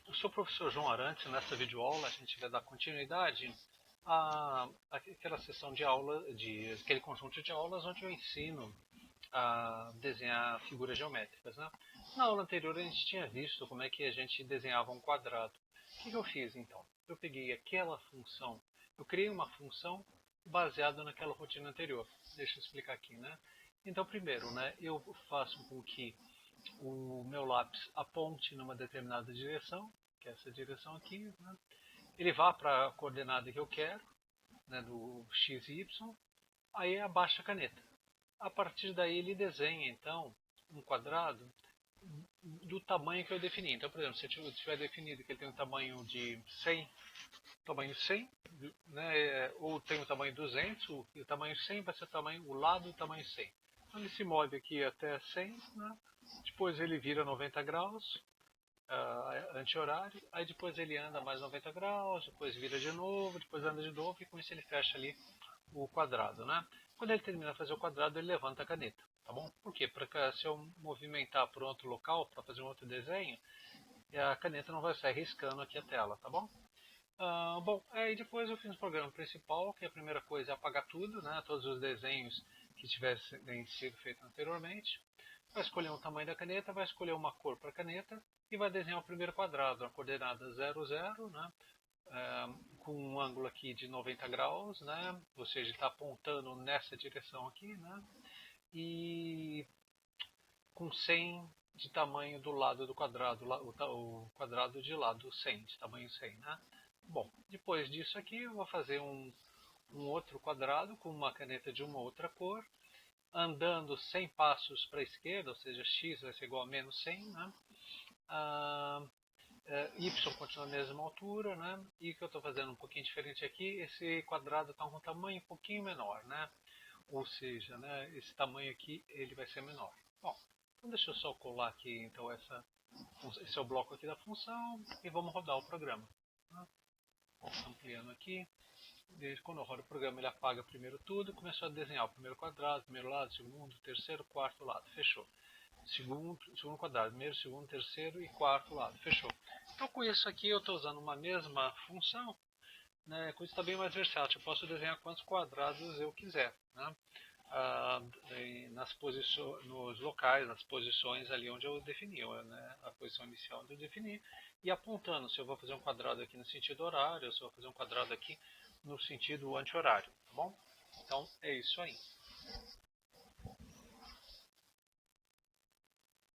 Eu sou o professor João Arantes. Nessa videoaula a gente vai dar continuidade àquela sessão de aula, aquele conjunto de aulas onde eu ensino a desenhar figuras geométricas, né? Na aula anterior a gente tinha visto como é que a gente desenhava um quadrado. O que eu fiz então? Eu peguei aquela função, eu criei uma função baseada naquela rotina anterior. Deixa eu explicar aqui, né? Então primeiro, né, eu faço com que o meu lápis aponte numa determinada direção, que é essa direção aqui, né? Ele vá para a coordenada que eu quero, né, do x e y, aí abaixa a caneta. A partir daí ele desenha então um quadrado do tamanho que eu defini. Então, por exemplo, se eu tiver definido que ele tem um tamanho de 100, tamanho 100, né, ou tem o tamanho 200, o tamanho 100 vai ser o lado do tamanho 100. Então ele se move aqui até 100, né? Depois ele vira 90 graus, anti-horário, aí depois ele anda mais 90 graus, depois vira de novo, depois anda de novo, e com isso ele fecha ali o quadrado, né? Quando ele termina de fazer o quadrado, ele levanta a caneta, tá bom? Por quê? Porque se eu movimentar para outro local, para fazer um outro desenho, a caneta não vai sair riscando aqui a tela, tá bom? Bom, aí depois eu fiz o programa principal, que a primeira coisa é apagar tudo, né? Todos os desenhos que tivessem sido feitos anteriormente. Vai escolher o tamanho da caneta, vai escolher uma cor para a caneta e vai desenhar o primeiro quadrado, a coordenada 0, 0, né? Com um ângulo aqui de 90 graus, né? Ou seja, está apontando nessa direção aqui, né? E com 100 de tamanho do lado do quadrado, o quadrado de lado 100, de tamanho 100, né? Bom, depois disso aqui eu vou fazer um outro quadrado com uma caneta de uma outra cor, andando 100 passos para a esquerda, ou seja, x vai ser igual a menos 100, né? Y continua na mesma altura, né? E o que eu estou fazendo um pouquinho diferente aqui, esse quadrado está com um tamanho um pouquinho menor, né? Ou seja, né, esse tamanho aqui ele vai ser menor. Bom, então deixa eu só colar aqui então esse é o bloco aqui da função e vamos rodar o programa. Né? Ampliando aqui. Desde quando eu rodo o programa, ele apaga primeiro tudo e começou a desenhar o primeiro quadrado, primeiro lado, segundo, terceiro, quarto lado. Fechou. Segundo quadrado, primeiro, segundo, terceiro e quarto lado. Fechou. Então com isso aqui eu estou usando uma mesma função, né? Com isso está bem mais versátil. Eu posso desenhar quantos quadrados eu quiser, né? Nos locais, nas posições ali onde eu defini, né? A posição inicial onde eu defini, e apontando se eu vou fazer um quadrado aqui no sentido horário, ou se eu vou fazer um quadrado aqui no sentido anti-horário, tá bom? Então é isso aí.